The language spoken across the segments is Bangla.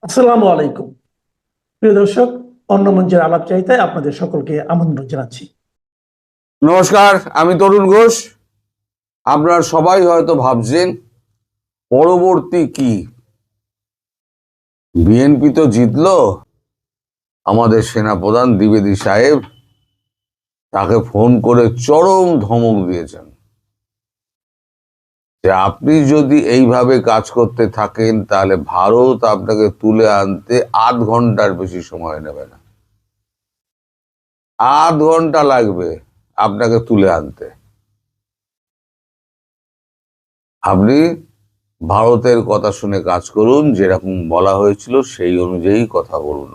আসসালামু আলাইকুম। প্রিয় দর্শক, অন্য মঞ্চের আলাপচারিতায় আপনাদের সকলকে আমন্ত্রণ জানাচ্ছি। নমস্কার, আমি তরুণ ঘোষ। আপনারা সবাই হয়তো ভাবছেন পরবর্তী কি, বিএনপি তো জিতলো, আমাদের সেনাপ্রধান দ্বিবেদী সাহেব তাকে ফোন করে চরম ধমক দিয়েছেন যে আপনি যদি এইভাবে কাজ করতে থাকেন তাহলে ভারত আপনাকে তুলে আনতে 8 ঘন্টার বেশি সময় নেবে না। 8 ঘন্টা লাগবে আপনাকে তুলে আনতে। আপনি ভারতের কথা শুনে কাজ করুন, যেরকম বলা হয়েছিল সেই অনুযায়ী কথা বলুন,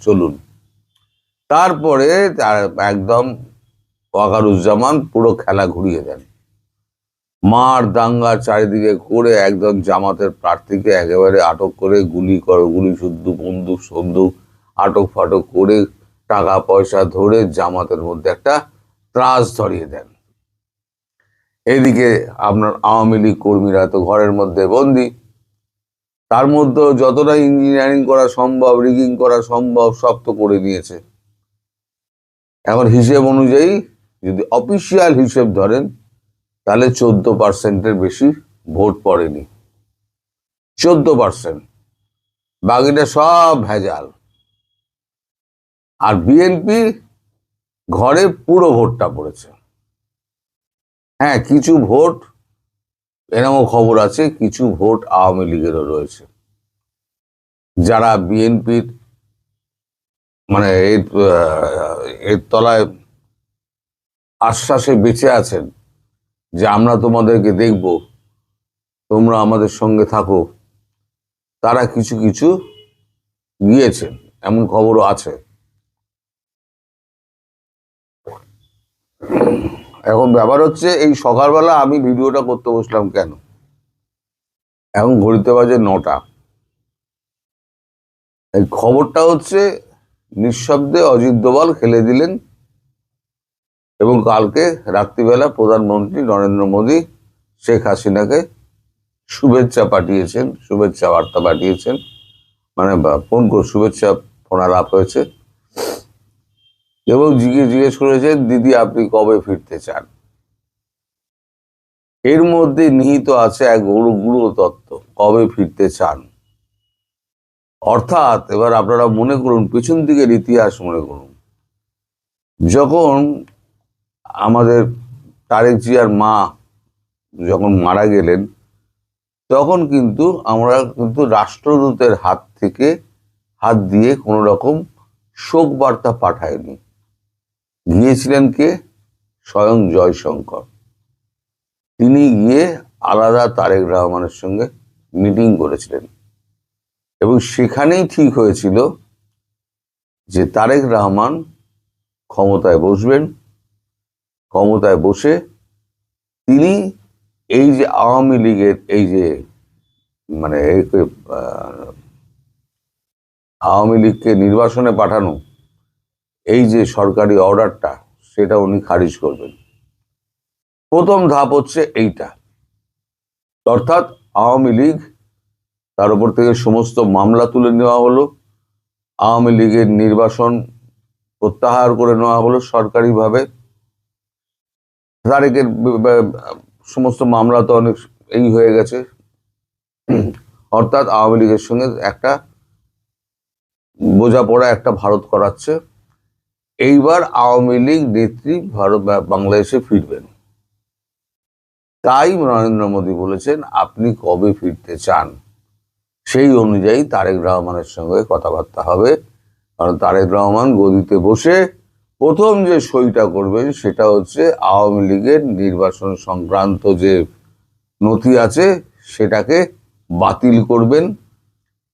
চলুন। তারপরে একদম ওয়াকারুজ্জামান পুরো খেলা ঘুরিয়ে দেন, মার দাঙ্গা চারিদিকে করে একদম জামাতের প্রার্থীকে একেবারে আটক করে গুলি শুদ্ধ বন্দুক সন্দুক আটক ফাটক করে টাকা পয়সা ধরে জামাতের মধ্যে একটা ত্রাস ধরিয়ে দেন। এদিকে আপনার আওয়ামী লীগ কর্মীরা তো ঘরের মধ্যে বন্দি, তার মধ্যে যতটা ইঞ্জিনিয়ারিং করা সম্ভব, রিগিং করা সম্ভব সব তো করে নিয়েছে। এখন হিসেব অনুযায়ী যদি অফিসিয়াল হিসেব ধরেন তাহলে 14%-এর বেশি ভোট পড়েনি। 14%, বাকিটা সব ভেজাল। আর বিএনপি ঘরে পুরো ভোটটা পড়েছে। হ্যাঁ, কিছু ভোট এরকম খবর আছে, কিছু ভোট আওয়ামী লীগেরও রয়েছে, যারা বিএনপির মানে এর তলায় আশ্বাসে বেঁচে আছেন যে আমরা তোমাদেরকে দেখব, তোমরা আমাদের সঙ্গে থাকো, তারা কিছু কিছু গিয়েছেন, এমন খবরও আছে। এখন ব্যাপার হচ্ছে, এই সকালবেলা আমি ভিডিওটা করতে বসলাম কেন, এখন ঘড়িতে বাজে 9টা। এই খবরটা হচ্ছে নিঃশব্দে অজিত দোভাল খেলে দিলেন এবং কালকে রাত্রিবেলা প্রধানমন্ত্রী নরেন্দ্র মোদী শেখ হাসিনাকে শুভেচ্ছা পাঠিয়েছেন, শুভেচ্ছা বার্তা পাঠিয়েছেন, মানে ফোন করে শুভেচ্ছা ফোন আলাপ হয়েছে এবং জিজ্ঞেস করেছেন দিদি আপনি কবে ফিরতে চান। এর মধ্যে নিহিত আছে এক গুরু তত্ত্ব, কবে ফিরতে চান। অর্থাৎ এবার আপনারা মনে করুন, পেছন দিকের ইতিহাস মনে করুন, যখন আমাদের তারেক জিয়ার মা যখন মারা গেলেন, তখন কিন্তু আমরা কিন্তু রাষ্ট্রদূতের হাত থেকে হাত দিয়ে কোনো রকম শোক বার্তা পাঠায়নি। গিয়েছিলেন কে? স্বয়ং জয়শঙ্কর। তিনি গিয়ে আলাদা তারেক রহমানের সঙ্গে মিটিং করেছিলেন এবং সেখানেই ঠিক হয়েছিল যে তারেক রহমান ক্ষমতায় বসবেন, ক্ষমতায় বসে তিনি এই যে আওয়ামী লীগের এই যে মানে আওয়ামী লীগকে নির্বাসনে পাঠানো এই যে সরকারি অর্ডারটা, সেটা উনি খারিজ করবেন। প্রথম ধাপ হচ্ছে এইটা, অর্থাৎ আওয়ামী লীগ, তার উপর থেকে সমস্ত মামলা তুলে নেওয়া হলো, আওয়ামী লীগের নির্বাসন প্রত্যাহার করে নেওয়া হলো সরকারিভাবে। তারেকের সমস্ত মামলা তো অনেক এই হয়ে গেছে, অর্থাৎ আওয়ামী লীগের সঙ্গে একটা বোঝাপড়া একটা ভারত করাচ্ছে। এইবার আওয়ামী লীগ নেত্রী বাংলাদেশে ফিরবেন। তাই নরেন্দ্র মোদী বলেছেন আপনি কবে ফিরতে চান, সেই অনুযায়ী তারেক রহমানের সঙ্গে কথাবার্তা হবে। কারণ তারেক রহমান গদিতে বসে প্রথম যে সইটা করবেন সেটা হচ্ছে আওয়ামী লীগের নির্বাচন সংক্রান্ত যে নথি আছে সেটাকে বাতিল করবেন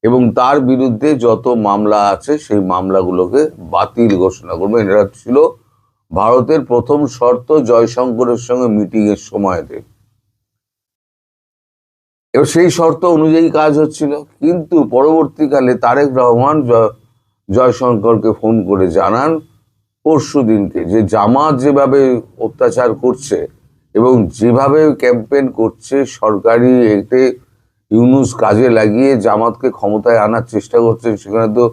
এবং তার বিরুদ্ধে যত মামলা আছে সেই মামলাগুলোকে বাতিল ঘোষণা করবেন। এটা ছিল ভারতের প্রথম শর্ত জয়শঙ্করের সঙ্গে মিটিং এর সময়তে। এবার সেই শর্ত অনুযায়ী কাজ হচ্ছিল, কিন্তু পরবর্তীকালে তারেক রহমান জয়শঙ্করকে ফোন করে জানান পরশু দিনকে যে জামাত যেভাবে অত্যাচার করছে এবং যেভাবে ক্যাম্পেইন করছে সরকারি এতে ইউনূস কাজে লাগিয়ে জামাতকে ক্ষমতায় আনার চেষ্টা করছেন, সেখানে তো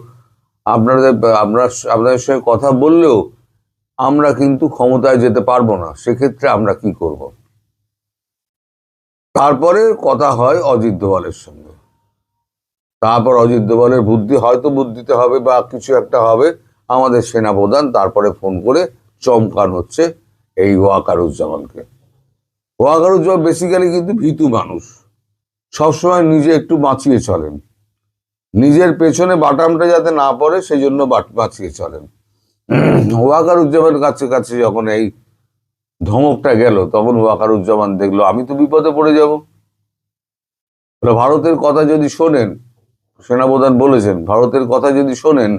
আপনাদের সঙ্গে কথা বললেও আমরা কিন্তু ক্ষমতায় যেতে পারবো না, সেক্ষেত্রে আমরা কি করব? তারপরে কথা হয় অজিত দোভালের সঙ্গে। তারপর অজিত দোভালের বুদ্ধিতে হবে বা কিছু একটা হবে, আমাদের সেনাপ্রধান তারপরে ফোন করে চমকান হচ্ছে এই ওয়াকারুজ্জামানকে। ওয়াকারুজ্জামান বেসিক্যালি কিন্তু ভীতু মানুষ, সবসময় নিজে একটু বাঁচিয়ে চলেন, নিজের পেছনে বাটামটা যাতে না পড়ে সেই জন্য বাঁচিয়ে চলেন। ওয়াকারুজ্জামানের কাছে যখন এই ধমকটা গেল, তখন ওয়াকারুজ্জামান দেখলো আমি তো বিপদে পড়ে যাব। ভারতের কথা যদি শোনেন, সেনাপ্রধান বলেছেন ভারতের কথা যদি শোনেন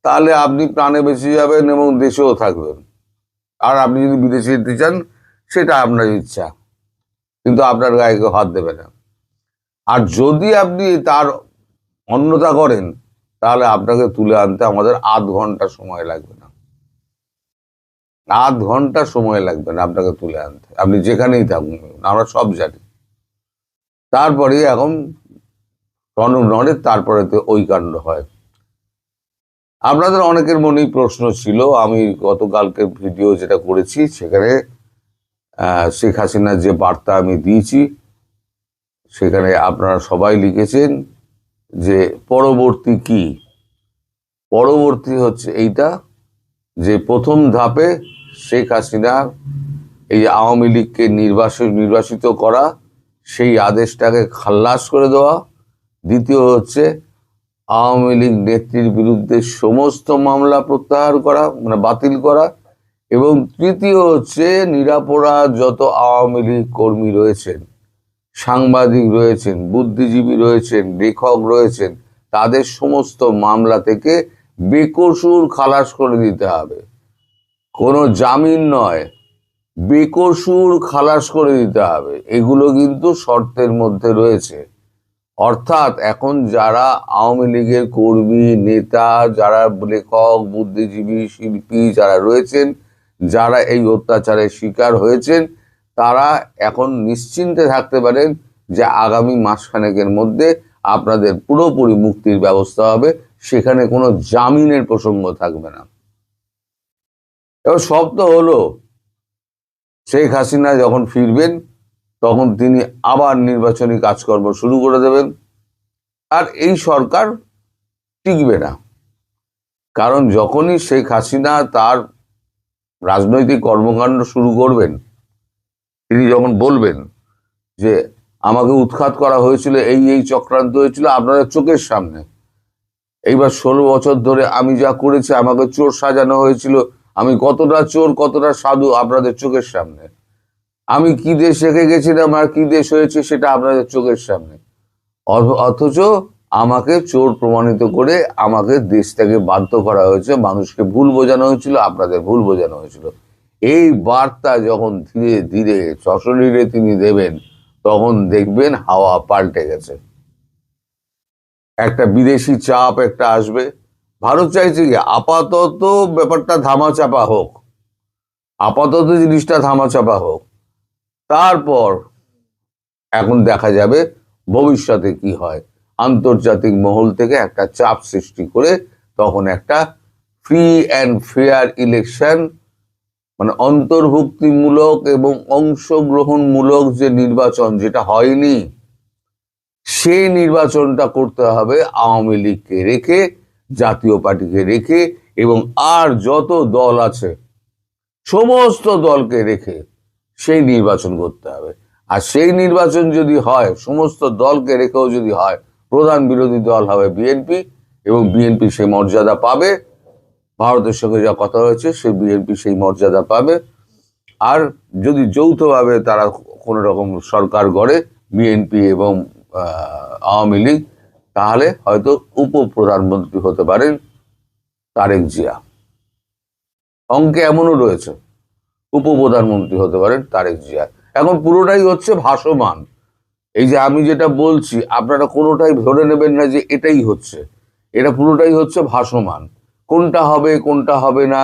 তাহলে আপনি প্রাণে বেঁচে যাবেন এবং দেশেও থাকবেন, আর আপনি যদি বিদেশে যেতে চান সেটা আপনার ইচ্ছা, কিন্তু আপনার গায়ে কেউ হাত দেবে না। আর যদি আপনি তার অন্যথা করেন তাহলে আপনাকে তুলে আনতে আমাদের আধ ঘন্টা সময় লাগবে না, আধ ঘন্টা সময় লাগবে না আপনাকে তুলে আনতে, আপনি যেখানেই থাকুন, আমরা সব জানি। তারপরে এখন প্রণব নড়ে, তারপরে তো ওই কাণ্ড হয়। আপনাদের অনেকের মনেই প্রশ্ন ছিল, আমি গতকালকে ভিডিও যেটা করেছি সেখানে শেখ হাসিনার যে বার্তা আমি দিয়েছি, সেখানে আপনারা সবাই লিখেছেন যে পরবর্তী কি। পরবর্তী হচ্ছে এইটা যে প্রথম ধাপে শেখ হাসিনা এই আওয়ামী লীগকে নির্বাসিত করা, সেই আদেশটাকে খালাস করে দেওয়া। দ্বিতীয় হচ্ছে আওয়ামী লীগ নেত্রীর বিরুদ্ধে সমস্ত মামলা প্রত্যাহার করা, মানে বাতিল করা। এবং তৃতীয় হচ্ছে নিরপরাধ যত আওয়ামী লীগ কর্মী রয়েছেন, সাংবাদিক রয়েছেন, বুদ্ধিজীবী রয়েছেন, লেখক রয়েছেন, তাদের সমস্ত মামলা থেকে বেকসুর খালাস করে দিতে হবে। কোনো জামিন নয়, বেকসুর খালাস করে দিতে হবে। এগুলো কিন্তু শর্তের মধ্যে রয়েছে। অর্থাৎ এখন যারা আওয়ামী লীগের কর্মী, নেতা, যারা লেখক, বুদ্ধিজীবী, শিল্পী যারা রয়েছেন, যারা এই অত্যাচারের শিকার হয়েছেন, তারা এখন নিশ্চিন্তে থাকতে পারেন যে আগামী মাসখানেকের মধ্যে আপনাদের পুরোপুরি মুক্তির ব্যবস্থা হবে, সেখানে কোনো জামিনের প্রসঙ্গ থাকবে না। এবার সব তো হলো, শেখ হাসিনা যখন ফিরবেন তখন তিনি আবার নির্বাচনী কাজকর্ম শুরু করে দেবেন, আর এই সরকার টিকবে না। কারণ যখনই শেখ হাসিনা তার রাজনৈতিক কর্মকাণ্ড শুরু করবেন, তিনি যখন বলবেন যে আমাকে উৎখাত করা হয়েছিল, এই চক্রান্ত হয়েছিল আপনাদের চোখের সামনে, এইবার 16 বছর ধরে আমি যা করেছি, আমাকে চোর সাজানো হয়েছিল, আমি কতটা চোর কতটা সাধু আপনাদের চোখের সামনে, আমি কি দেশ রেখে গেছিলাম আর কি দেশ হয়েছে সেটা আপনাদের চোখের সামনে, অথচ আমাকে চোর প্রমাণিত করে আমাকে দেশটাকে বাধ্য করা হয়েছে, মানুষকে ভুল বোঝানো হয়েছিল, আপনাদের ভুল বোঝানো হয়েছিল। এই বার্তা যখন ধীরে ধীরে সশরীরে তিনি দেবেন, তখন দেখবেন হাওয়া পাল্টে গেছে, একটা বিদেশি চাপ একটা আসবে। ভারত চাইছে কি আপাতত ব্যাপারটা ধামাচাপা হোক, আপাতত জিনিসটা ধামাচাপা হোক, তারপর এখন দেখা যাবে ভবিষ্যতে কি হয়। আন্তর্জাতিক মহল থেকে একটা চাপ সৃষ্টি করে তখন একটা ফ্রি অ্যান্ড ফেয়ার ইলেকশন, মানে অন্তর্ভুক্তিমূলক এবং অংশগ্রহণমূলক যে নির্বাচন, যেটা হয়নি, সেই নির্বাচনটা করতে হবে আওয়ামী লীগকে রেখে, জাতীয় পার্টিকে রেখে, এবং আর যত দল আছে সমস্ত দলকে রেখে সেই নির্বাচন করতে হবে। আর সেই নির্বাচন যদি হয়, সমস্ত দলকে রেখেও যদি হয়, প্রধান বিরোধী দল হবে বিএনপি, এবং বিএনপি সেই মর্যাদা পাবে, ভারতের সঙ্গে যা কথা হয়েছে সেই বিএনপি সেই মর্যাদা পাবে। আর যদি যৌথভাবে তারা কোনো রকম সরকার গড়ে, বিএনপি এবং আওয়ামী লীগ, তাহলে হয়তো উপপ্রধানমন্ত্রী হতে পারেন তারেক জিয়া। অঙ্কে এমনও রয়েছে, উপপ্রধানমন্ত্রী হতে পারেন তারেক জিয়া। এখন পুরোটাই হচ্ছে ভাসমান। এই যে আমি যেটা বলছি, আপনারা কোনোটাই ধরে নেবেন না যে এটাই হচ্ছে, এটা পুরোটাই হচ্ছে ভাসমান। কোনটা হবে কোনটা হবে না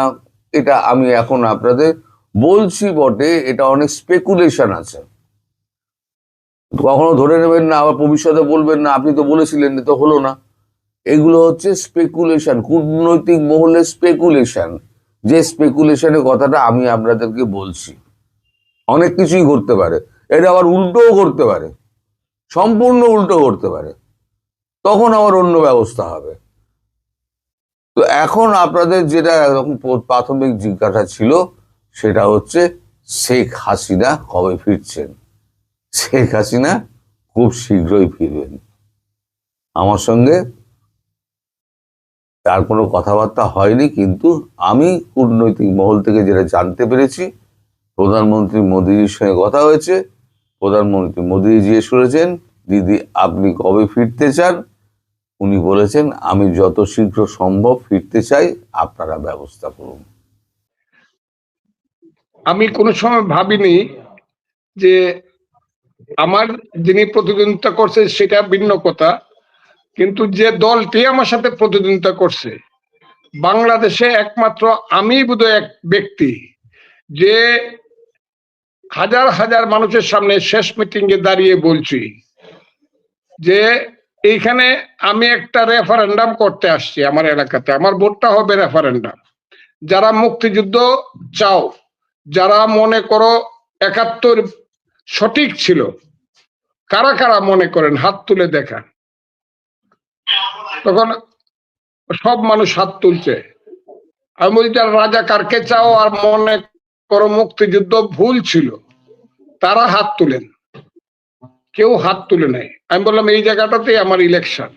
এটা আমি এখন আপনাদের বলছি বটে, এটা অনেক স্পেকুলেশন আছে। কখনো ধরে নেবেন না, আবার ভবিষ্যতে বলবেন না আপনি তো বলেছিলেন, তো হলো না। এগুলো হচ্ছে স্পেকুলেশন, কূটনৈতিক মহলে স্পেকুলেশন। যে স্পেকুলেশনের কথাটা আমি আপনাদেরকে বলছি, অনেক কিছুই করতে পারে। এটা আবার উল্টোও করতে পারে, সম্পূর্ণ উল্টো করতে পারে, তখন আবার অন্য ব্যবস্থা হবে। তো এখন আপনাদের যেটা এরকম প্রাথমিক জিজ্ঞাসা ছিল সেটা হচ্ছে শেখ হাসিনা কবে ফিরছেন। শেখ হাসিনা খুব শীঘ্রই ফিরবেন। আমার সঙ্গে তার কোনো কথাবার্তা হয়নি, কিন্তু আমি কূটনৈতিক মহল থেকে যেটা জানতে পেরেছি, প্রধানমন্ত্রী মোদীজির সঙ্গে কথা হয়েছে। প্রধানমন্ত্রী মোদীজি জিজ্ঞেস করেছেন, দিদি আপনি কবে ফিরতে চান? উনি বলেছেন, আমি যত শীঘ্র সম্ভব ফিরতে চাই, আপনারা ব্যবস্থা করুন। আমি কোনো সময় ভাবিনি যে আমার যিনি প্রতিদ্বন্দ্বিতা করছে সেটা ভিন্ন কথা, কিন্তু যে দলটি আমার সাথে প্রতিদ্বন্দ্বিতা করছে, বাংলাদেশে একমাত্র আমি বোধহয় এক ব্যক্তি যে হাজার হাজার মানুষের সামনে শেষ মিটিং এ দাঁড়িয়ে বলছি যে এইখানে আমি একটা রেফারেন্ডাম করতে আসছি আমার এলাকাতে, আমার ভোটটা হবে রেফারেন্ডাম। যারা মুক্তিযুদ্ধ চাও, যারা মনে করো ৭১ সঠিক ছিল, কারা কারা মনে করেন হাত তুলে দেখান। তখন সব মানুষ হাত তুলছে। আমি বলছি, যারা রাজাকারকে চাও আর মনে করো মুক্তিযুদ্ধ ভুল ছিল, তারা হাত তুলেন। কেউ হাত তুলে নাই। আমি বললাম, এই জায়গাটাতেই আমার ইলেকশন।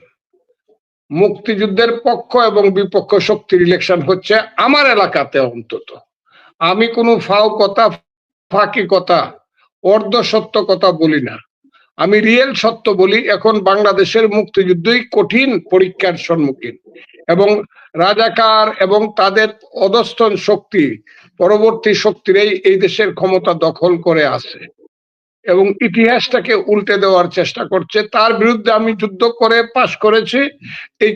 মুক্তিযুদ্ধের পক্ষ এবং বিপক্ষ শক্তির ইলেকশন হচ্ছে আমার এলাকাতে। অন্তত আমি কোনো ফাও কথা, ফাঁকি কথা, অর্ধ সত্য কথা বলি না, আমি রিয়েল সত্য বলি। এখন বাংলাদেশের মুক্তিযুদ্ধই কঠিন পরীক্ষার সম্মুখীন, এবং রাজাকার এবং তাদের অধস্তন শক্তি, পরবর্তী শক্তিরাই এই দেশের ক্ষমতা দখল করে আছে এবং ইতিহাসটাকে উল্টে দেওয়ার চেষ্টা করছে। তার বিরুদ্ধে আমি যুদ্ধ করে পাশ করেছি। এই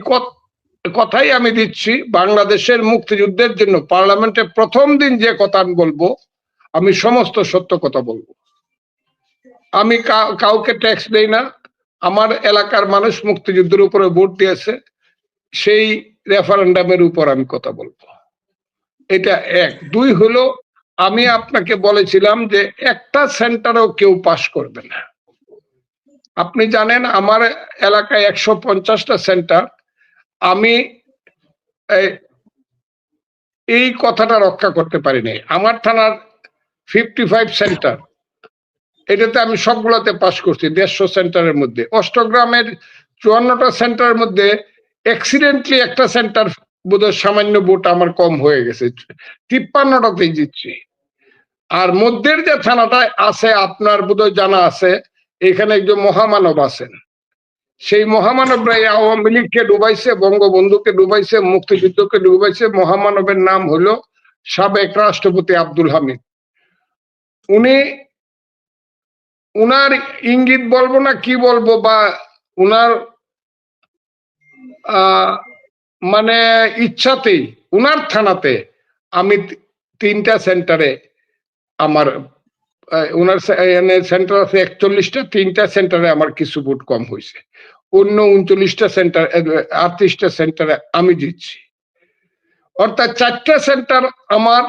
কথাই আমি দিচ্ছি, বাংলাদেশের মুক্তিযুদ্ধের জন্য পার্লামেন্টে প্রথম দিন যে কথা আমি বলবো, আমি সমস্ত সত্য কথা বলবো। আমি কাউকে ট্যাক্স দেই না। আমার এলাকার মানুষ মুক্তিযুদ্ধের উপরে ভোট দিয়েছে, সেই রেফারেন্ডামের উপর আমি কথা বলবো। এটা এক। দুই হলো, আমি আপনাকে বলেছিলাম যে একটা সেন্টারও কেউ পাস করবে না। আপনি জানেন আমার এলাকায় ১৫০টা সেন্টার। আমি এই কথাটা রক্ষা করতে পারিনি। আমার থানার 55 সেন্টার, এটাতে আমি সবগুলোতে পাস করছি। ১৫০ সেন্টারের মধ্যে অষ্টগ্রামের ৫৪টা সেন্টারের মধ্যে অ্যাক্সিডেন্টলি একটা সেন্টার বোধহয় সামান্য ভোট আমার কম হয়ে গেছে, ৫৩টাতেই জিতছি। আর মধ্যের যে থানাটা আছে, আপনার বোধহয় জানা আছে, এখানে একজন মহামানব আছেন। সেই মহামানবরা আওয়ামী লীগকে ডুবাইছে, বঙ্গবন্ধুকে ডুবাইছে, মুক্তিযুদ্ধকে ডুবাইছে। মহামানবের নাম হলো সাবেক রাষ্ট্রপতি আব্দুল হামিদ। উনার ইঙ্গিত বলবো না কি বলবো, বা উনার মানে ইচ্ছাতেই উনার থানাতে আমি ৩টা সেন্টারে, আমার উনার সেন্টার আছে ৪১টা, ৩টা সেন্টারে আমার কিছু ভোট কম হয়েছে। অন্য ৩৯টা সেন্টার, ৩৮টা সেন্টারে আমি জিতছি। অর্থাৎ ৪টা সেন্টার আমার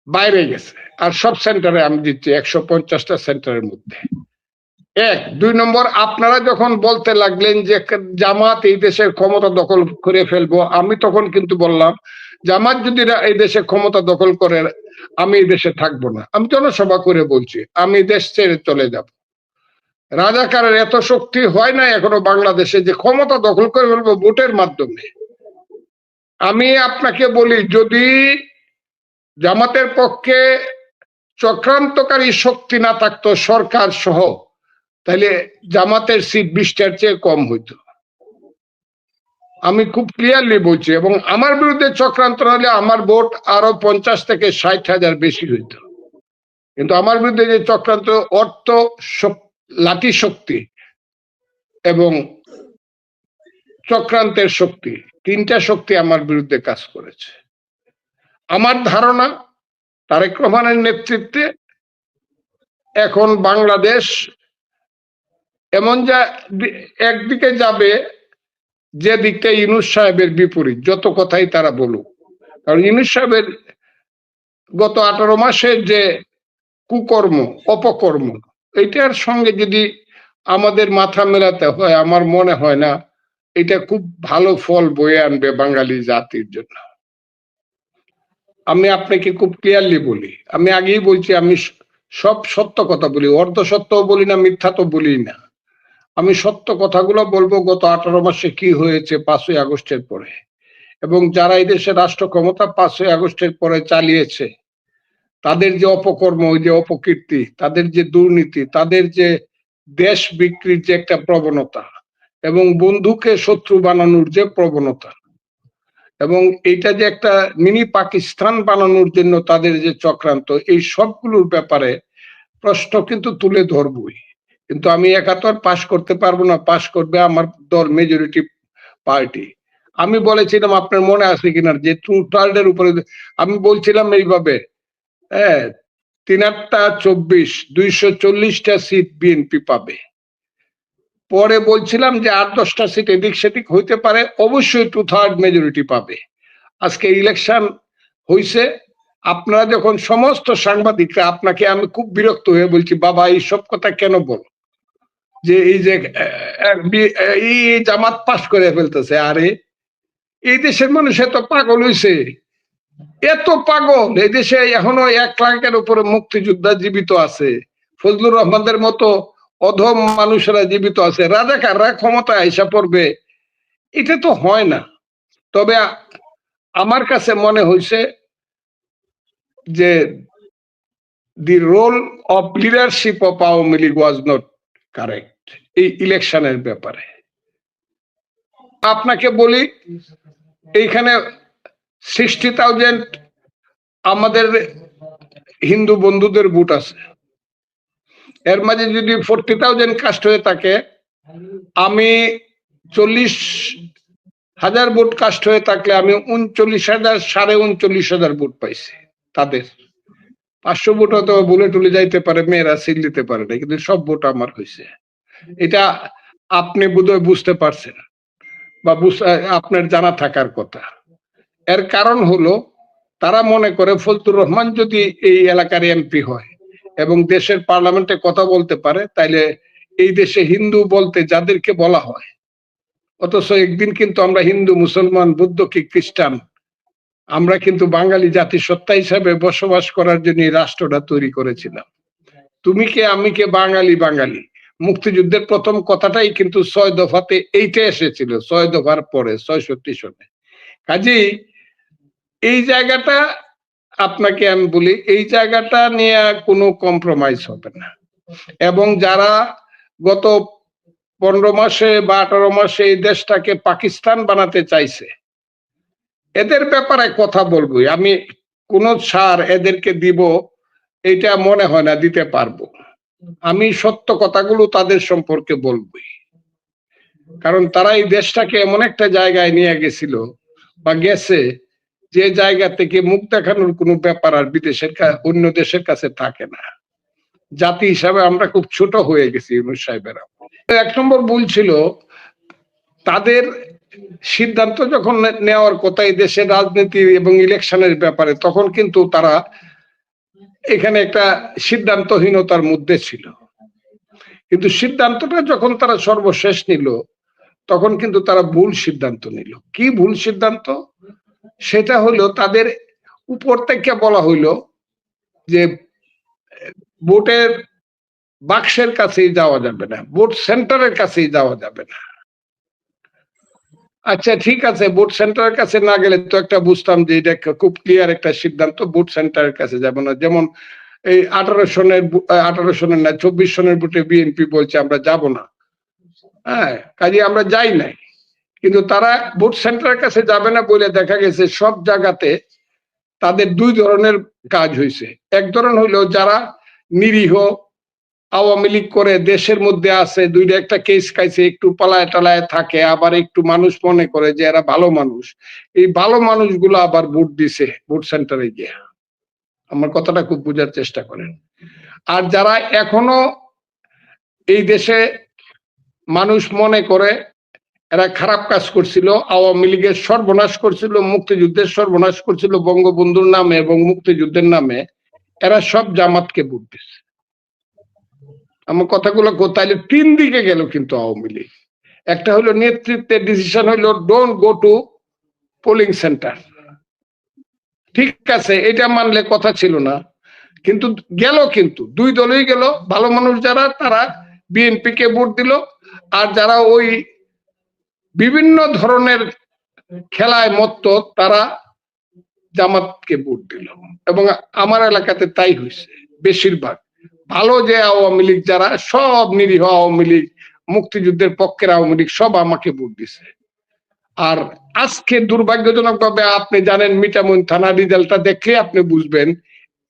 বাইরে গেছে, আর সব সেন্টারে আমি জিতছি ১৫০টা সেন্টারের মধ্যে। এক। ২ নম্বর, আপনারা যখন বলতে লাগলেন যে জামাত এই দেশের ক্ষমতা দখল করে ফেলবো, আমি তখন কিন্তু বললাম, জামাত যদি এই দেশে ক্ষমতা দখল করে, আমি এই দেশে থাকবো না। আমি জনসভা করে বলছি, আমি দেশ ছেড়ে চলে যাব। রাজাকারের এত শক্তি হয় না এখনো বাংলাদেশে যে ক্ষমতা দখল করে ফেলবো ভোটের মাধ্যমে। আমি আপনাকে বলি, যদি জামাতের পক্ষে চক্রান্তকারী শক্তি না থাকতো সরকার সহ, তাহলে জামাতের সিট ২০টার চেয়ে কম হইতো। আমি খুব ক্লিয়ারলি বলছি, এবং আমার বিরুদ্ধে চক্রান্ত হলে আমার ভোট আরো ৫০ থেকে ৬০,০০০ বেশি হইতো। কিন্তু আমার বিরুদ্ধে যে চক্রান্ত, অর্থ, লাঠি শক্তি এবং চক্রান্তের শক্তি, ৩টা শক্তি আমার বিরুদ্ধে কাজ করেছে। আমার ধারণা, তারেক রহমানের নেতৃত্বে এখন বাংলাদেশ এমন যা একদিকে যাবে যে দিকটা ইউনূস সাহেবের বিপরীত, যত কথাই তারা বলুক। কারণ ইউনূস সাহেবের গত 18 মাসের যে কুকর্ম, অপকর্ম, এটার সঙ্গে যদি আমাদের মাথা মেলাতে হয়, আমার মনে হয় না এটা খুব ভালো ফল বয়ে আনবে বাঙালি জাতির জন্য। আমি আপনাকে খুব ক্লিয়ারলি বলি, আমি আগেই বলছি, আমি সব সত্য কথা বলি, অর্ধ সত্যও বলি না, মিথ্যা তো বলি না। আমি সত্য কথাগুলো বলবো গত 18 মাসে কি হয়েছে 5ই আগস্টের পরে, এবং যারা এই দেশের রাষ্ট্র ক্ষমতা 5ই আগস্টের পরে চালিয়েছে, তাদের যে অপকর্ম, ওই যে অপকীর্তি, তাদের যে দুর্নীতি, তাদের যে দেশ বিক্রির যে একটা প্রবণতা, এবং বন্ধুকে শত্রু বানানোর যে প্রবণতা, এবং এটা যে একটা মিনি পাকিস্তান বানানোর জন্য তাদের যে চক্রান্ত, এই সবগুলোর ব্যাপারে প্রশ্ন কিন্তু তুলে ধরবই। কিন্তু আমি একা তো আর পাশ করতে পারবো না, পাশ করবে আমার দল, মেজরিটি পার্টি। আমি বলেছিলাম, আপনার মনে আছে কিনা, যে ট্রুথ উপরে আমি বলছিলাম এইভাবে, হ্যাঁ, 3-8-24 240টা সিট বিএনপি পাবে। পরে বলছিলাম যে 8-10টা সিট এদিক সেদিক হইতে পারে, অবশ্যই 2/3 মেজরিটি পাবে। আজকে ইলেকশন হইছে, আপনারা যখন সমস্ত সাংবাদিকরা, আপনাকে আমি খুব বিরক্ত হয়ে বলছি, বাবা এই সব কথা কেন বল, যে এই যে এই জামাত পাস করে ফেলতেছে। আরে এই দেশের মানুষ এত পাগল হইছে, এত পাগল, এই দেশে এখনো 1 লাখের উপরে মুক্তিযোদ্ধা জীবিত আছে, ফজলুর রহমানদের মতো অধম মানুষেরা জীবিত আছে, রাজাকাররা ক্ষমতায় আইসা পড়বে, এটা তো হয় না। তবে আমার কাছে মনে হয়েছে যে the role of leadership of Awami League was not correct এই ইলেকশনের ব্যাপারে। আপনাকে বলি, এইখানে 60,000 আমাদের হিন্দু বন্ধুদের ভোট আছে, এর মাঝে যদি 40,000 কাস্ট হয়ে থাকে, আমি 40,000 ভোট কাস্ট হয়ে থাকলে আমি 39,000 39,500 ভোট পাইছি তাদের। 500 ভোট হয়তো বলে টুলে যাইতে পারে, মেয়েরা সিল দিতে পারে না, কিন্তু সব ভোট আমার হয়েছে। এটা আপনি বোধহয় বুঝতে পারছেন, বা আপনার জানা থাকার কথা। এর কারণ হলো, তারা মনে করে ফজলুর রহমান যদি এই এলাকার এমপি হয় এবং দেশের পার্লামেন্টে কথা বলতে পারে, তাইলে এই দেশে হিন্দু বলতে যাদেরকে বলা হয়, অথচ একদিন কিন্তু আমরা হিন্দু, মুসলমান, বৌদ্ধ কি খ্রিস্টান, আমরা কিন্তু বাঙালি জাতিসত্তা হিসাবে বসবাস করার জন্য রাষ্ট্রটা তৈরি করেছিলাম। তুমি কে, আমি কে, বাঙালি বাঙালি। মুক্তিযুদ্ধের প্রথম কথাটাই কিন্তু 6 দফাতে এইটা এসেছিল, 6 দফার পরে 66 সনে। কাজেই এই জায়গাটা আপনাকে আমি বলি, এই জায়গাটা নিয়ে কোনো কম্প্রোমাইজ হবে না। এবং যারা গত 15 মাসে বা 18 মাসে এই দেশটাকে পাকিস্তান বানাতে চাইছে, এদের ব্যাপারে কথা বলবো। আমি কোন ছাড় এদেরকে দিব এটা মনে হয় না দিতে পারবো। আমি সত্য কথাগুলো তাদের সম্পর্কে বলবই, কারণ তারা এই দেশটাকে এমন একটা জায়গায় নিয়ে গেছিল বা গেছে, যে জায়গা থেকে মুখ দেখানোর কোনো ব্যাপার আর বিদেশের অন্য দেশের কাছে থাকে না। জাতি হিসাবে আমরা খুব ছোট হয়ে গেছি। ইউনূস সাহেবেরা 1 নম্বর ভুল ছিল, তাদের সিদ্ধান্ত যখন নেওয়ার কথা এই দেশের রাজনীতি এবং ইলেকশনের ব্যাপারে, তখন কিন্তু তারা এখানে একটা সিদ্ধান্তহীনতার মধ্যে ছিল। কিন্তু সিদ্ধান্তটা যখন তারা সর্বশেষ নিল, তখন কিন্তু তারা ভুল সিদ্ধান্ত নিল। কি ভুল সিদ্ধান্ত? সেটা হলো, তাদের উপর থেকে বলা হইলো যে ভোটের বাক্সের কাছেই যাওয়া যাবে না, ভোট সেন্টারের কাছেই যাওয়া যাবে না। আচ্ছা ঠিক আছে, ভোট সেন্টারের কাছে না গেলে তো একটা বুঝতাম যে এটা খুব ক্লিয়ার একটা সিদ্ধান্ত, ভোট সেন্টারের কাছে যাবে না। যেমন এই 18 সনের না 24 সনের ভোটে বিএনপি বলছে আমরা যাব না, হ্যাঁ, কাজে আমরা যাই নাই। কিন্তু তারা ভোট সেন্টারের কাছে যাবে না বলে দেখা গেছে সব জায়গাতে তাদের 2 ধরনের কাজ হয়েছে। এক ধরন হইলো, যারা নিরীহ আওয়ামী লীগ করে দেশের মধ্যে আছে, দুইটা একটা কেস খাইছে, একটু পালায় টালায় থাকে, আবার একটু মানুষ মনে করে যে এরা ভালো মানুষ, এই ভালো মানুষগুলো আবার ভোট দিছে ভোট সেন্টারে গিয়ে। আমার কথাটা খুব বোঝার চেষ্টা করেন। আর যারা এখনো এই দেশে মানুষ মনে করে এরা খারাপ কাজ করছিল, আওয়ামী লীগের সর্বনাশ করছিল, মুক্তিযুদ্ধের সর্বনাশ করছিল বঙ্গবন্ধুর নামে এবং মুক্তিযুদ্ধের নামে, এরা সব জামাতকে ভোট দিচ্ছে। আমার কথাগুলো তাইলে 3 দিকে গেল কিন্তু আওয়ামী লীগ। একটা হলো নেতৃত্বের ডিসিশন হইলো don't go to polling centre, ঠিক আছে, এটা মানলে কথা ছিল না, কিন্তু গেল, কিন্তু 2 দলই গেল। ভালো মানুষ যারা তারা বিএনপি কে ভোট দিল, আর যারা ওই বিভিন্ন ধরনের খেলায় মত্ত তারা জামাতকে ভোট দিল। এবং আমার এলাকাতে তাই হয়েছে বেশিরভাগ। ভালো যে আওয়ামী লীগ যারা, সব নিরীহ আওয়ামী লীগ, মুক্তিযুদ্ধের পক্ষের আওয়ামী লীগ সব আমাকে ভোট দিছে। আর আজকে দুর্ভাগ্যজনক ভাবে আপনি জানেন, মিঠামইন থানা রেজাল্টটা দেখে আপনি বুঝবেন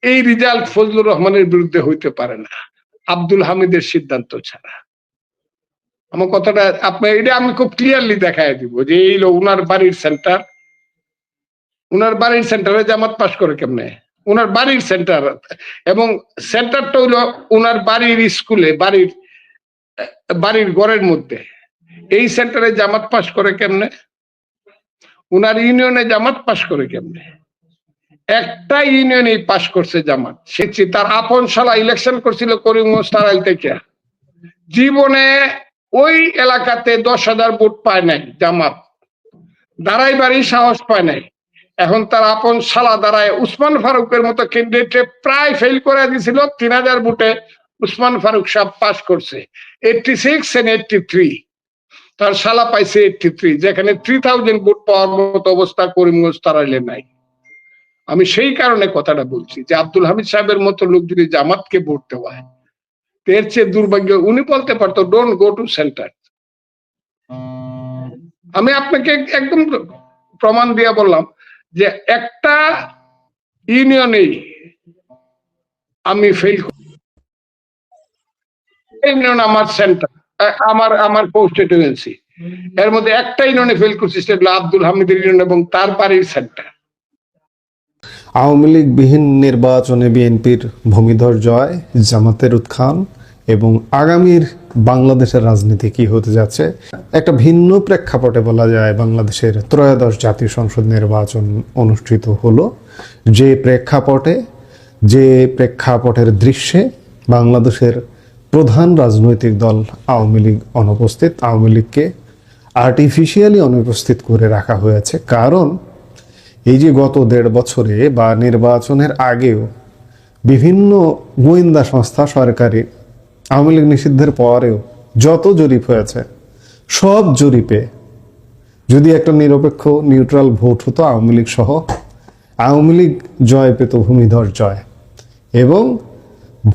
এই রেজাল্ট ফজলুর রহমানের বিরুদ্ধে হইতে পারে না, আব্দুল হামিদের সিদ্ধান্ত ছাড়া। আমার কথাটা আপনি, এটা আমি খুব ক্লিয়ারলি দেখায় দিব যে এই উনার বাড়ির সেন্টার, উনার বাড়ির সেন্টারে জামাত পাস করে কেমনে, উনার বাড়ির সেন্টার, এবং সেন্টারটা হইলো উনার বাড়ির স্কুলে, বাড়ির ঘরের মধ্যে। এই সেন্টারে জামাত পাস করে কেমনে, উনার ইউনিয়নে জামাত পাস করে কেমনে? একটা ইউনিয়নে পাস করছে জামাত, সেটি তার আপন শালা ইলেকশন করছিল করিমগঞ্জ তারাইল থেকে, জীবনে ওই এলাকাতে 10,000 ভোট পায় নাই জামাত, দাঁড়াইবারই সাহস পায় নাই। এখন তার আপন শালা দাঁড়ায় উসমান ফারুকের মতো ক্যান্ডিডেটে প্রায় ফেল করে দিয়েছিল, 3,000 ভোটে উসমান ফারুক সাহেব পাস করছে 86 and 83, তার শালা পাইছে 83, যেখানে 3,000 ভোট পাওয়ার মতো অবস্থা করিমগঞ্জ তারাইলে নাই। আমি সেই কারণে কথাটা বলছি যে আব্দুল হামিদ সাহেবের মতো লোক যদি জামাতকে ভোট দেওয়ায়, এর চেয়ে দুর্ভাগ্য। উনি বলতে পারতো ডোন্ট গো টু সেন্টার। আমি আপনাকে একদম প্রমাণ দিয়ে বললাম যে একটা ইউনিয়নেই আমি ফেল করি, ইউনিয়ন আমার সেন্টার, আমার কনস্টিটিউয়েন্সি, এর মধ্যে একটা ইউনিয়নে ফেল করছি, সেটা হলো আব্দুল হামিদের ইউনিয়ন এবং তার বাড়ির সেন্টার। আওয়ামী লীগবিহীন নির্বাচনে বিএনপির ভূমিধর জয়, জামাতের উত্থান এবং আগামীর বাংলাদেশের রাজনীতি কি হতে যাচ্ছে একটা ভিন্ন প্রেক্ষাপটে বলা যায়। বাংলাদেশের ত্রয়োদশ জাতীয় সংসদ নির্বাচন অনুষ্ঠিত হলো, যে প্রেক্ষাপটের দৃশ্যে বাংলাদেশের প্রধান রাজনৈতিক দল আওয়ামী লীগ অনুপস্থিত। আওয়ামী লীগকে আর্টিফিশিয়ালি অনুপস্থিত করে রাখা হয়েছে, কারণ এই যে গত 1.5 বছরে বা নির্বাচনের আগেও বিভিন্ন গোয়েন্দা সংস্থা, সরকারি, আওয়ামী লীগ নিষিদ্ধের পরেও যত জরিপ হয়েছে, সব জরিপে যদি একটা নিরপেক্ষ নিউট্রাল ভোট হতো আওয়ামী লীগ সহ, আওয়ামী লীগ জয় পেত ভূমিধর জয়, এবং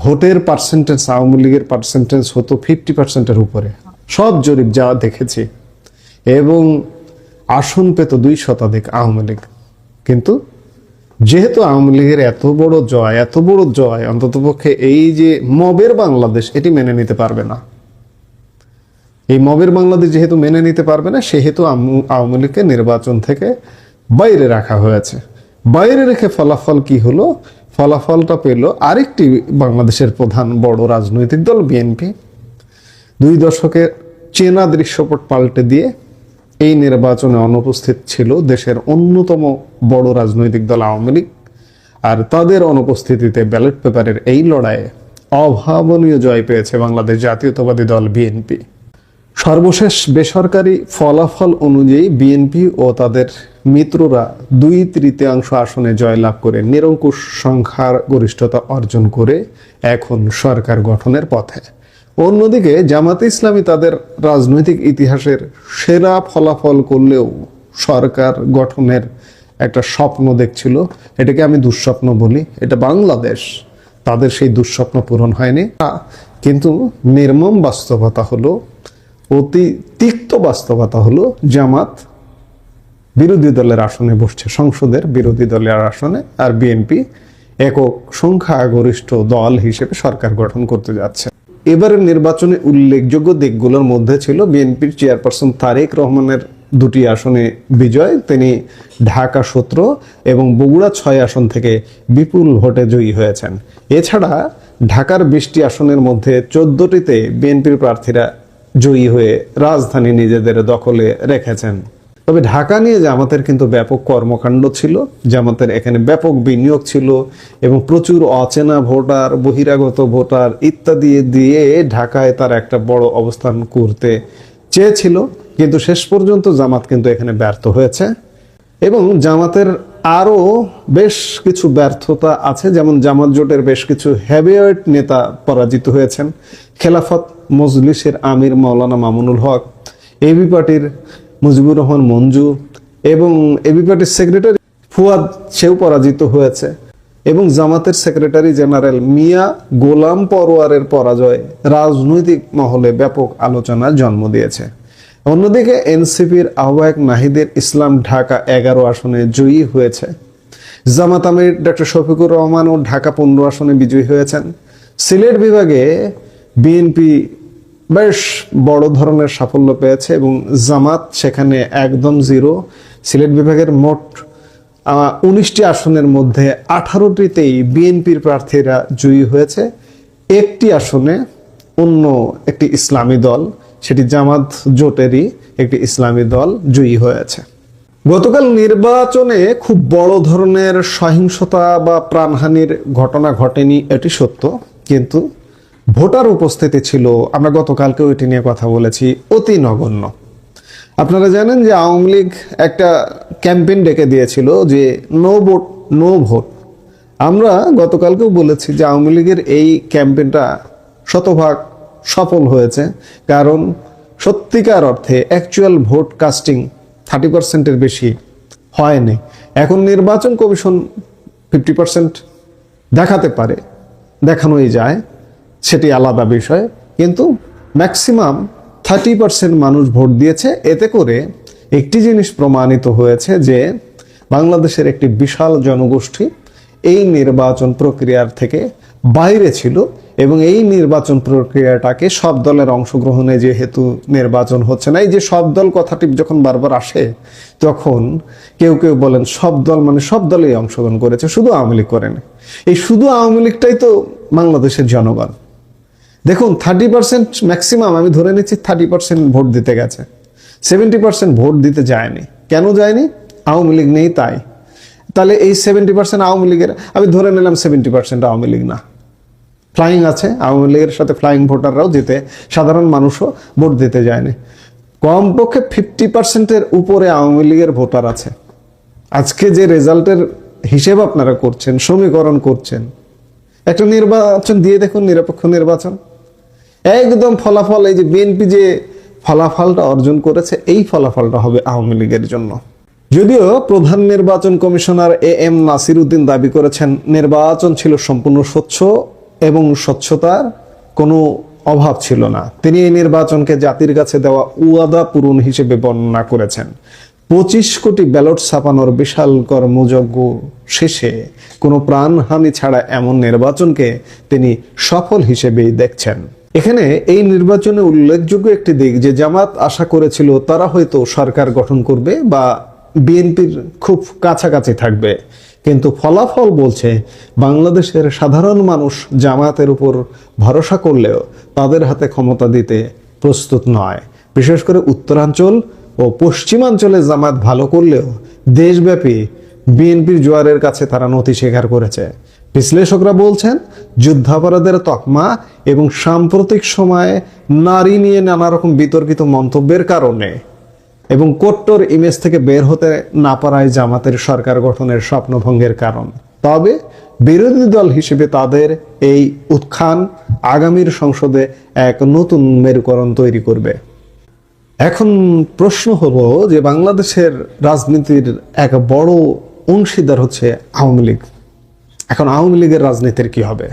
ভোটের পার্সেন্টেজ, আওয়ামী লীগের পার্সেন্টেজ হতো 50%-এর উপরে, সব জরিপ যা দেখেছি, এবং আসন পেত 2 শতাধিক আওয়ামী লীগ। কিন্তু যেহেতু আওয়ামী লীগের এত বড় জয়, অন্ততপক্ষে এই যে মবের বাংলাদেশ এটি মেনে নিতে পারবে না। এই মবের বাংলাদেশ যেহেতু মেনে নিতে পারবে না, সেহেতু আওয়ামী লীগকে নির্বাচন থেকে বাইরে রাখা হয়েছে। বাইরে রেখে ফলাফল কি হলো? ফলাফলটা পেল আরেকটি বাংলাদেশের প্রধান বড় রাজনৈতিক দল বিএনপি। 2 দশকের চেনা দৃশ্যপট পাল্টে দিয়ে এই নির্বাচনে অনুপস্থিত ছিল দেশের অন্যতম বড় রাজনৈতিক দল আওয়ামী লীগ, আর তাদের অনুপস্থিতিতে ব্যালট পেপারের এই লড়াইয়ে অভাবনীয় জয় পেয়েছে বাংলাদেশ জাতীয়তাবাদী দল বিএনপি। সর্বশেষ বেসরকারি ফলাফল অনুযায়ী বিএনপি ও তাদের মিত্ররা 2/3 আসনে জয়লাভ করে নিরঙ্কুশ সংখ্যাগরিষ্ঠতা অর্জন করে এখন সরকার গঠনের পথে। অন্যদিকে জামাতে ইসলামী তাদের রাজনৈতিক ইতিহাসের সেরা ফলাফল করলেও সরকার গঠনের একটা স্বপ্ন দেখছিল। এটাকে আমি দুঃস্বপ্ন বলি, এটা বাংলাদেশ, তাদের সেই দুঃস্বপ্ন পূরণ হয়নি। কিন্তু নির্মম বাস্তবতা হলো, অতি তিক্ত বাস্তবতা হলো, জামাত বিরোধী দলের আসনে বসছে, সংসদের বিরোধী দলের আসনে, আর বিএনপি একক সংখ্যাগরিষ্ঠ দল হিসেবে সরকার গঠন করতে যাচ্ছে। এবারের নির্বাচনে উল্লেখযোগ্য দিকগুলোর মধ্যে ছিল বিএনপির চেয়ারপারসন তারেক রহমানের 2টি আসনে বিজয়। তিনি ঢাকা 17 এবং বগুড়া 6 আসন থেকে বিপুল ভোটে জয়ী হয়েছেন। এছাড়া ঢাকার 20টি আসনের মধ্যে 14টিতে বিএনপির প্রার্থীরা জয়ী হয়ে রাজধানী নিজেদের দখলে রেখেছেন। তবে ঢাকা নিয়ে জামাতের কিন্তু ব্যাপক কর্মকাণ্ড ছিল, জামাতের এখানে ব্যাপক বিনিয়োগ ছিল এবং প্রচুর অচেনা ভোটার, বহিরাগত ভোটার ইত্যাদি দিয়ে ঢাকায় তার একটা বড় অবস্থান করতে চেয়েছিল, কিন্তু শেষ পর্যন্ত জামাত কিন্তু এখানে ব্যর্থ হয়েছে। এবং জামাতের আরও বেশ কিছু ব্যর্থতা আছে, যেমন জামাত জোটের বেশ কিছু হেভিওয়েট নেতা পরাজিত হয়েছেন। খেলাফত মজলিসের আমির মাওলানা মামুনুল হক, এবি পার্টির মুজিবুর রহমান মঞ্জু এবং এবি পার্টির সেক্রেটারি ফুয়াদ, সেও পরাজিত হয়েছে। এবং জামাতের সেক্রেটারি জেনারেল মিয়া গোলাম পরোয়ারের পরাজয় রাজনৈতিক মহলে ব্যাপক আলোচনার জন্ম দিয়েছে। অন্যদিকে এনসিপির আহ্বায়ক নাহিদের ইসলাম ঢাকা 11 আসনে জয়ী হয়েছে। জামাত আমির ডক্টর শফিকুর রহমানও ঢাকা 15 আসনে বিজয়ী হয়েছেন। সিলেট বিভাগে বিএনপি বেশ বড় ধরনের সাফল্য পেয়েছে এবং জামাত সেখানে একদম জিরো। সিলেট বিভাগের মোট 19টি আসনের মধ্যে 18টিতেই বিএনপির প্রার্থীরা জয়ী হয়েছে। একটি আসনে অন্য একটি ইসলামী দল, সেটি জামাত জোটেরই একটি ইসলামী দল জয়ী হয়েছে। গতকাল নির্বাচনে খুব বড় ধরনের সহিংসতা বা প্রাণহানির ঘটনা ঘটেনি, এটি সত্য, কিন্তু ভোটার উপস্থিতি ছিল, আমরা গতকালকেও এটি নিয়ে কথা বলেছি, অতি নগণ্য। আপনারা জানেন যে আওয়ামী লীগ একটা ক্যাম্পেইন ডেকে দিয়েছিল যে নো ভোট নো ভোট। আমরা গতকালকেও বলেছি যে আওয়ামী লীগের এই ক্যাম্পেইনটা শতভাগ সফল হয়েছে, কারণ সত্যিকার অর্থে অ্যাকচুয়াল ভোট কাস্টিং 30%-এর বেশি হয়নি। এখন নির্বাচন কমিশন 50% দেখাতে পারে, দেখানোই যায়, সেটি আলাদা বিষয়, কিন্তু ম্যাক্সিমাম 30% মানুষ ভোট দিয়েছে। এতে করে একটি জিনিস প্রমাণিত হয়েছে যে বাংলাদেশের একটি বিশাল জনগোষ্ঠী এই নির্বাচন প্রক্রিয়ার থেকে বাইরে ছিল এবং এই নির্বাচন প্রক্রিয়াটাকে সব দলের অংশগ্রহণে যেহেতু নির্বাচন হচ্ছে না, এই যে সব দল কথাটি যখন বারবার আসে তখন কেউ কেউ বলেন সব দল মানে সব দলই অংশগ্রহণ করেছে, শুধু আওয়ামী লীগ করেন। এই শুধু আওয়ামী লীগটাই তো বাংলাদেশের জনগণ। দেখুন 30% ম্যাক্সিমাম, আমি ধরে নিচ্ছি 30% ভোট দিতে গেছে, 70% ভোট দিতে যায়নি। কেন যায়নি? আওয়ামী লীগ নেই তাই। তাহলে এই 70% আওয়ামী লীগের, আমি ধরে নিলাম 70% আওয়ামী লীগ না, ফ্লাইং আছে, আওয়ামী লীগের সাথে ফ্লাইং ভোটাররাও জিতে, সাধারণ মানুষও ভোট দিতে যায়নি। কমপক্ষে 50%-এর উপরে আওয়ামী লীগের ভোটার আছে। আজকে যে রেজাল্টের হিসেব আপনারা করছেন, সমীকরণ করছেন, একটা নির্বাচন দিয়ে দেখুন, নিরপেক্ষ নির্বাচন, একদম ফলাফল, এই যে বিএনপি যে ফলাফলটা অর্জন করেছে, এই ফলাফলটা হবে আওয়ামী লীগের জন্য। যদিও প্রধান নির্বাচন কমিশনার AM নাসির উদ্দিন দাবি করেছেন নির্বাচন ছিল সম্পূর্ণ স্বচ্ছ এবং স্বচ্ছতার কোনো অভাব ছিল না। তিনি এই নির্বাচনকে জাতির কাছে দেওয়া ওয়াদা পূরণ হিসেবে বর্ণনা করেছেন। 25 কোটি ব্যালট ছাপানোর বিশাল কর্মযজ্ঞ শেষে কোনো প্রাণহানি ছাড়া এমন নির্বাচনকে তিনি সফল হিসেবেই দেখছেন। এখানে এই নির্বাচনে উল্লেখযোগ্য একটি দিক যে জামাত আশা করেছিল তারা হয়তো সরকার গঠন করবে বা বিএনপির খুব কাছাকাছি থাকবে, কিন্তু ফলাফল বলছে বাংলাদেশের সাধারণ মানুষ জামায়াতের উপর ভরসা করলেও তাদের হাতে ক্ষমতা দিতে প্রস্তুত নয়। বিশেষ করে উত্তরাঞ্চল ও পশ্চিমাঞ্চলে জামায়াত ভালো করলেও দেশব্যাপী বিএনপির জোয়ারের কাছে তারা নতি স্বীকার করেছে। বিশ্লেষকরা বলছেন যুদ্ধাপরাধের তকমা এবং সাম্প্রতিক সময়ে নারী নিয়ে নানা রকম বিতর্কিত মন্তব্যের কারণে এবং কট্টর ইমেজ থেকে বের হতে না পারায় জামাতের সরকার গঠনের স্বপ্নভঙ্গের কারণ। তবে বিরোধী দল হিসেবে তাদের এই উত্থান আগামীর সংসদে এক নতুন মেরুকরণ তৈরি করবে। এখন প্রশ্ন হলো যে বাংলাদেশের রাজনীতির এক বড় অংশীদার হচ্ছে আওয়ামী লীগ। এখন আওয়ামী লীগের রাজনীতির কি হবে?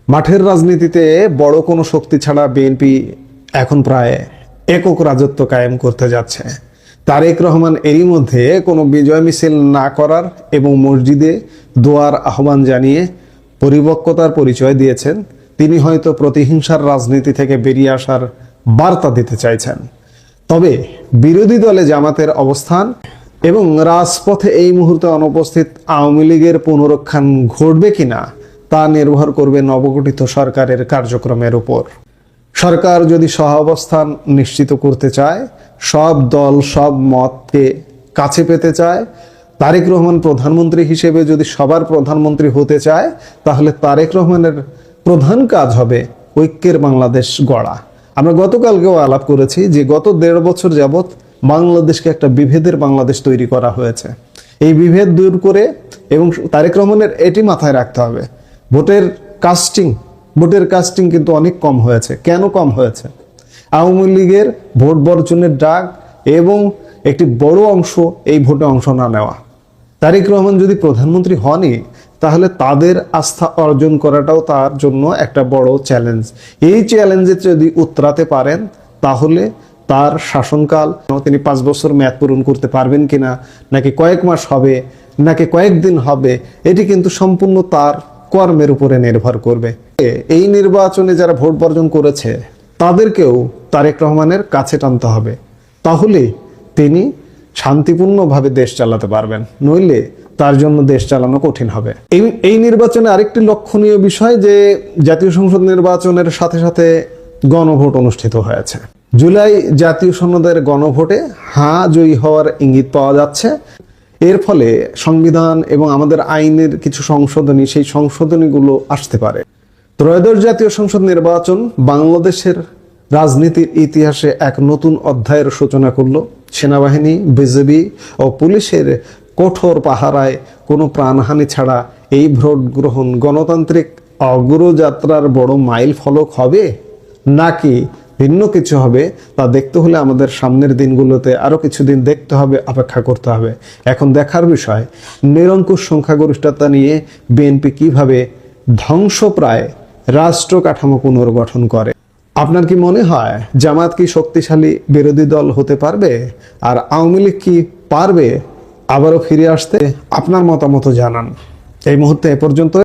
মাঠের রাজনীতিতে বড় কোনো শক্তি ছাড়া বিএনপি এখন প্রায় একক রাজত্ব কায়েম করতে যাচ্ছে। তারেক রহমান এরই মধ্যে কোনো বিজয় মিছিল না করার এবং মসজিদে দোয়ার আহ্বান জানিয়ে পরিপক্কতার পরিচয় দিয়েছেন। তিনি হয়তো প্রতিহিংসার রাজনীতি থেকে বেরিয়ে আসার বার্তা দিতে চাইছেন। তবে বিরোধী দলে জামাতের অবস্থান এবং রাজপথে এই মুহূর্তে অনুপস্থিত আওয়ামী লীগের পুনরুত্থান ঘটবে কিনা তা নির্ভর করবে নবগঠিত সরকারের কার্যক্রমের উপর। সরকার যদি সহাবস্থান নিশ্চিত করতে চায়, সব দল সব মতকে কাছে পেতে চায়, তারেক রহমান প্রধানমন্ত্রী হিসেবে যদি সবার প্রধানমন্ত্রী হতে চায়, তাহলে তারেক রহমানের প্রধান কাজ হবে ঐক্যের বাংলাদেশ গড়া। আমরা গতকালকেও আলাপ করেছি যে গত 1.5 বছর যাবৎ বাংলাদেশকে একটা বিভেদের বাংলাদেশ তৈরি করা হয়েছে। এই বিভেদ দূর করে এবং তারেক রহমানের এটি মাথায় রাখতে হবে, ভোটের কাস্টিং কিন্তু অনেক কম হয়েছে। কেন কম হয়েছে? আওয়ামী লীগের ভোট বর্জনের ডাক এবং একটি বড় অংশ এই ভোটে অংশ না নেওয়া। তারেক রহমান যদি প্রধানমন্ত্রী হনই, তাহলে তাদের আস্থা অর্জন করাটাও তার জন্য একটা বড় চ্যালেঞ্জ। এই চ্যালেঞ্জে যদি উতরাতে পারেন, তাহলে তার শাসনকাল, তিনি 5 বছর মেয়াদ পূরণ করতে পারবেন কিনা, নাকি কয়েক মাস হবে, নাকি কয়েকদিন হবে, এটি কিন্তু সম্পূর্ণ তার কর্মের উপরে নির্ভর করবে। এই নির্বাচনে যারা ভোট বর্জন করেছে তাদেরকেও তারেক রহমানের কাছে টানতে হবে, তাহলে তিনি শান্তিপূর্ণভাবে দেশ চালাতে পারবেন, নইলে তার জন্য দেশ চালানো কঠিন হবে। এই নির্বাচনে আরেকটি লক্ষণীয় বিষয় যে জাতীয় সংসদ নির্বাচনের সাথে সাথে গণভোট অনুষ্ঠিত হয়েছে। জুলাই জাতীয় সংসদের গণভোটে হ্যাঁ জয়ী হওয়ার ইঙ্গিত পাওয়া যাচ্ছে। এর ফলে সংবিধান এবং আমাদের আইনের কিছু সংশোধনী, সেই সংশোধনীগুলো আসতে পারে। ত্রয়োদশ জাতীয় সংসদ নির্বাচন বাংলাদেশের রাজনীতির ইতিহাসে এক নতুন অধ্যায়ের সূচনা করলো। সেনাবাহিনী, বিজিবি ও পুলিশের কঠোর পাহারায় কোনো প্রাণহানি ছাড়া এই ভোট গ্রহণ গণতান্ত্রিক অগ্রযাত্রার বড় মাইল ফলক হবে, নাকি ভিন্ন কিছু হবে, তা দেখতে হলে আমাদের সামনের দিনগুলোতে আরো কিছুদিন দেখতে হবে, অপেক্ষা করতে হবে। এখন দেখার বিষয়, নিরঙ্কুশ সংখ্যাগরিষ্ঠতা নিয়ে বিএনপি কিভাবে ধ্বংসপ্রায় রাষ্ট্র কাঠামো পুনর্গঠন করে। আপনার কি মনে হয় জামাত কি শক্তিশালী বিরোধী দল হতে পারবে, আর আওয়ামী লীগ কি পারবে আবারও ফিরে আসতে? আপনার মতামত জানান। এই মুহূর্তে এ পর্যন্ত।